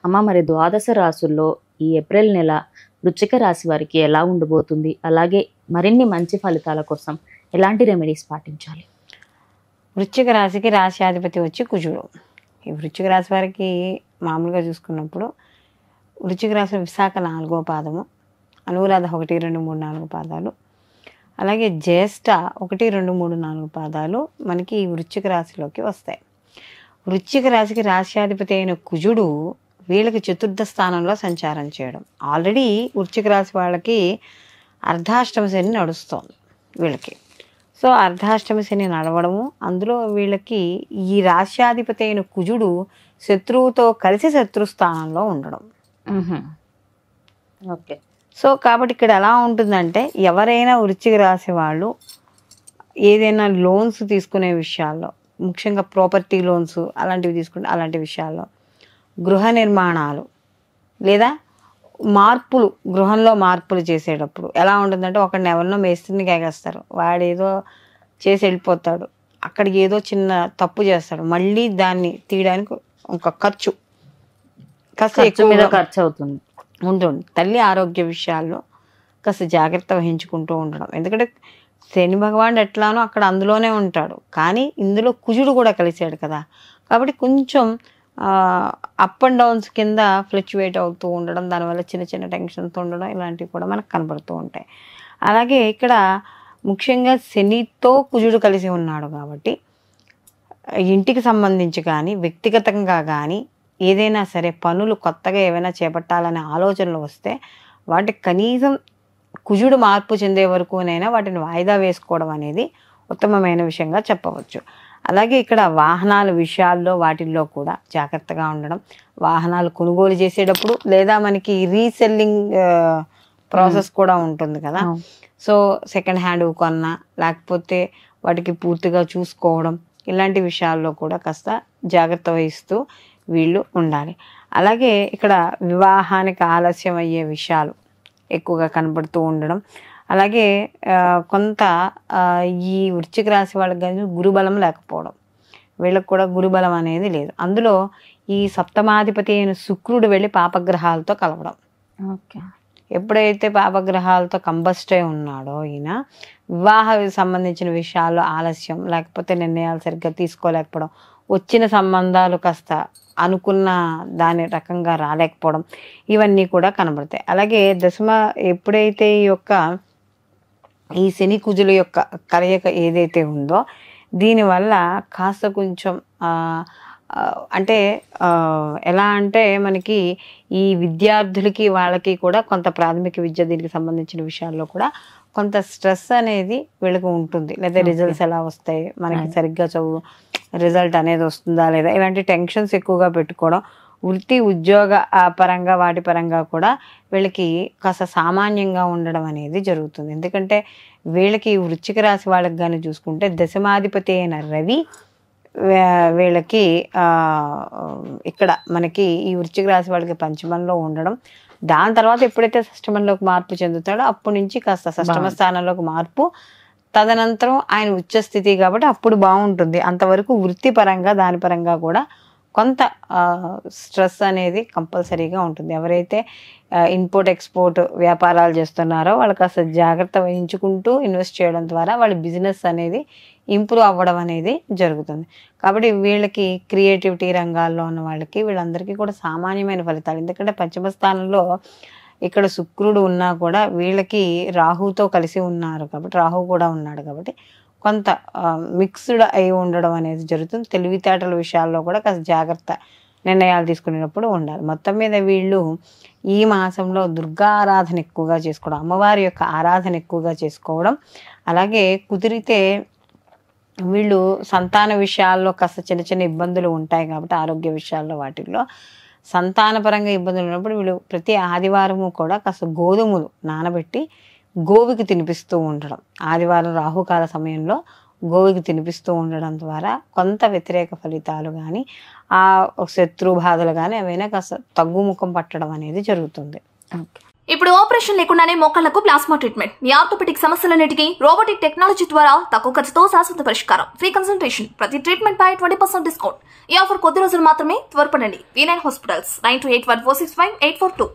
అమ్మ మరి ద్వాదశ రాసుల్లో ఈ ఏప్రిల్ నెల వృశ్చిక రాశి వారికి ఎలా ఉండబోతుంది? అలాగే మరిన్ని మంచి ఫలితాల కోసం ఎలాంటి రెమెడీస్ పాటించాలి? వృశ్చిక రాశికి రాశ్యాధిపతి వచ్చి కుజుడు. ఈ వృశ్చిక రాశి వారికి మామూలుగా చూసుకున్నప్పుడు వృశ్చిక రాశి విశాఖ 4వ పాదము, అనురాధ 1, 2, 3, 4 పాదాలు, అలాగే జ్యేష్ఠ 1, 2, 3, 4 పాదాలు మనకి ఈ వృశ్చిక రాశిలోకి వస్తాయి. వృశ్చిక రాశికి రాశ్యాధిపతి అయిన కుజుడు వీళ్ళకి చతుర్థ స్థానంలో సంచారం చేయడం. ఆల్రెడీ వృశ్చిక రాశి వాళ్ళకి అర్ధాష్టమ శని నడుస్తోంది వీళ్ళకి. సో అర్ధాష్టమ శని నడవడము, అందులో వీళ్ళకి ఈ రాశ్యాధిపతి అయిన కుజుడు శత్రువుతో కలిసి శత్రుస్థానంలో ఉండడం. ఓకే. సో కాబట్టి ఇక్కడ ఎలా ఉంటుందంటే, ఎవరైనా వృశ్చిక రాశి వాళ్ళు ఏదైనా లోన్స్ తీసుకునే విషయాల్లో, ముఖ్యంగా ప్రాపర్టీ లోన్స్ అలాంటివి తీసుకుంటే అలాంటి విషయాల్లో, గృహ నిర్మాణాలు లేదా మార్పులు, గృహంలో మార్పులు చేసేటప్పుడు ఎలా ఉంటుందంటే, ఒకడిని ఎవరినో మేస్త్రిని కేగేస్తారు, వాడు ఏదో చేసి వెళ్ళిపోతాడు, అక్కడికి ఏదో చిన్న తప్పు చేస్తాడు, మళ్ళీ దాన్ని తీయడానికి ఒక ఖర్చు కాస్త ఎక్కువ ఖర్చు అవుతుంది ఉంటుంది. తల్లి ఆరోగ్య విషయాల్లో కాస్త జాగ్రత్త వహించుకుంటూ ఉండడం. ఎందుకంటే శని భగవానుడు ఎట్లానో అక్కడ అందులోనే ఉంటాడు, కానీ ఇందులో కుజుడు కూడా కలిసాడు కదా, కాబట్టి కొంచెం అప్ అండ్ డౌన్స్ కింద ఫ్లక్చువేట్ అవుతూ ఉండడం, దానివల్ల చిన్న చిన్న టెన్షన్స్ ఉండడం, ఇలాంటివి కూడా మనకు కనబడుతూ ఉంటాయి. అలాగే ఇక్కడ ముఖ్యంగా శనితో కుజుడు కలిసి ఉన్నాడు కాబట్టి ఇంటికి సంబంధించి కానీ వ్యక్తిగతంగా కానీ ఏదైనా సరే పనులు కొత్తగా ఏవైనా చేపట్టాలనే ఆలోచనలు వస్తే వాటికి కనీసం కుజుడు మార్పు చెందే వరకునైనా వాటిని వాయిదా వేసుకోవడం అనేది ఉత్తమమైన విషయంగా చెప్పవచ్చు. అలాగే ఇక్కడ వాహనాల విషయాల్లో వాటిల్లో కూడా జాగ్రత్తగా ఉండడం, వాహనాలు కొనుగోలు చేసేటప్పుడు లేదా మనకి రీసెల్లింగ్ ప్రాసెస్ కూడా ఉంటుంది కదా, సో సెకండ్ హ్యాండ్ కొన్నా లేకపోతే వాటికి పూర్తిగా చూసుకోవడం, ఇలాంటి విషయాల్లో కూడా కాస్త జాగ్రత్త వహిస్తూ వీళ్ళు ఉండాలి. అలాగే ఇక్కడ వివాహానికి ఆలస్యం అయ్యే విషయాలు ఎక్కువగా కనబడుతూ ఉండడం, అలాగే కొంత ఈ వృశ్చిక రాశి వాళ్ళకి కానీ గురుబలం లేకపోవడం, వీళ్ళకి కూడా గురుబలం అనేది లేదు. అందులో ఈ సప్తమాధిపతి అయిన శుక్రుడు వెళ్ళి పాపగ్రహాలతో కలవడం. ఓకే. ఎప్పుడైతే పాపగ్రహాలతో కంబస్ట్ అయి ఉన్నాడో ఈయన, వివాహ సంబంధించిన విషయాల్లో ఆలస్యం, లేకపోతే నిర్ణయాలు సరిగ్గా తీసుకోలేకపోవడం, వచ్చిన సంబంధాలు కాస్త అనుకున్న దాని రకంగా రాలేకపోవడం, ఇవన్నీ కూడా కనబడతాయి. అలాగే ఎప్పుడైతే ఈ శని కుజుల యొక్క కలయిక ఏదైతే ఉందో దీనివల్ల కాస్త కొంచెం అంటే ఎలా అంటే మనకి ఈ విద్యార్థులకి వాళ్ళకి కూడా కొంత ప్రాథమిక విద్య దీనికి సంబంధించిన విషయాల్లో కూడా కొంత స్ట్రెస్ అనేది వీళ్ళకి ఉంటుంది. లేదా రిజల్ట్స్ ఎలా వస్తాయి, మనకి సరిగ్గా రిజల్ట్ అనేది వస్తుందా లేదా, ఇలాంటి టెన్షన్స్ ఎక్కువగా పెట్టుకోవడం, వృత్తి ఉద్యోగ పరంగా వాటి పరంగా కూడా వీళ్ళకి కాస్త సామాన్యంగా ఉండడం అనేది జరుగుతుంది. ఎందుకంటే వీళ్ళకి వృశ్చిక రాశి వాళ్ళకి కానీ చూసుకుంటే దశమాధిపతి అయిన రవి వీళ్ళకి ఇక్కడ మనకి ఈ వృశ్చిక రాశి వాళ్ళకి పంచమంలో ఉండడం, దాని తర్వాత ఎప్పుడైతే షష్టమంలోకి మార్పు చెందుతాడో అప్పటి నుంచి కాస్త షష్టమ స్థానంలోకి మార్పు, తదనంతరం ఆయన ఉచ్చస్థితి కాబట్టి అప్పుడు బాగుంటుంది. అంతవరకు వృత్తిపరంగా దాని పరంగా కూడా కొంత స్ట్రెస్ అనేది కంపల్సరీగా ఉంటుంది. ఎవరైతే ఇంపోర్ట్ ఎక్స్పోర్ట్ వ్యాపారాలు చేస్తున్నారో వాళ్ళు కాస్త జాగ్రత్త వహించుకుంటూ ఇన్వెస్ట్ చేయడం ద్వారా వాళ్ళ బిజినెస్ అనేది ఇంప్రూవ్ అవ్వడం అనేది జరుగుతుంది. కాబట్టి వీళ్ళకి క్రియేటివిటీ రంగాల్లో ఉన్న వాళ్ళకి వీళ్ళందరికీ కూడా సామాన్యమైన ఫలితాలు. ఎందుకంటే పంచమ స్థానంలో ఇక్కడ శుక్రుడు ఉన్నా కూడా వీళ్ళకి రాహుతో కలిసి ఉన్నారు కాబట్టి, రాహు కూడా ఉన్నాడు కాబట్టి కొంత మిక్స్డ్ అయి ఉండడం అనేది జరుగుతుంది. తెలివితేటల విషయాల్లో కూడా కాస్త జాగ్రత్త నిర్ణయాలు తీసుకునేటప్పుడు ఉండాలి. మొత్తం మీద వీళ్ళు ఈ మాసంలో దుర్గా ఆరాధన ఎక్కువగా చేసుకోవడం, అమ్మవారి యొక్క ఆరాధన ఎక్కువగా చేసుకోవడం, అలాగే కుదిరితే వీళ్ళు సంతాన విషయాల్లో కాస్త చిన్న చిన్న ఇబ్బందులు ఉంటాయి కాబట్టి ఆరోగ్య విషయాల్లో వాటిల్లో సంతానపరంగా ఇబ్బందులు ఉన్నప్పుడు వీళ్ళు ప్రతి ఆదివారము కూడా కాస్త గోధుమలు నానబెట్టి గోవికి తినిపిస్తూ ఉండడం, ఆదివారం రాహుకాల సమయంలో గోవికి తినిపిస్తూ ఉండడం ద్వారా కొంత వ్యతిరేక ఫలితాలు కానీ ఆ శత్రు బాధలు కానీ అవైనా కాస్త తగ్గుముఖం పట్టడం అనేది జరుగుతుంది. ఓకే. ఇప్పుడు ఆపరేషన్ లేకుండానే మోకాళ్లకు ప్లాస్మా ట్రీట్మెంట్, మీ ఆర్థోపెడిక్ సమస్యలన్నిటికీ రోబోటిక్ టెక్నాలజీ ద్వారా తక్కువ ఖర్చుతో శాశ్వత పరిష్కారం, ఫ్రీ కన్సల్టేషన్, ప్రతి ట్రీట్మెంట్ పై 20% డిస్కౌంట్. ఈ ఆఫర్ కొద్ది రోజులు మాత్రమే, త్వరపడండి. V9 hospitals 9281465842.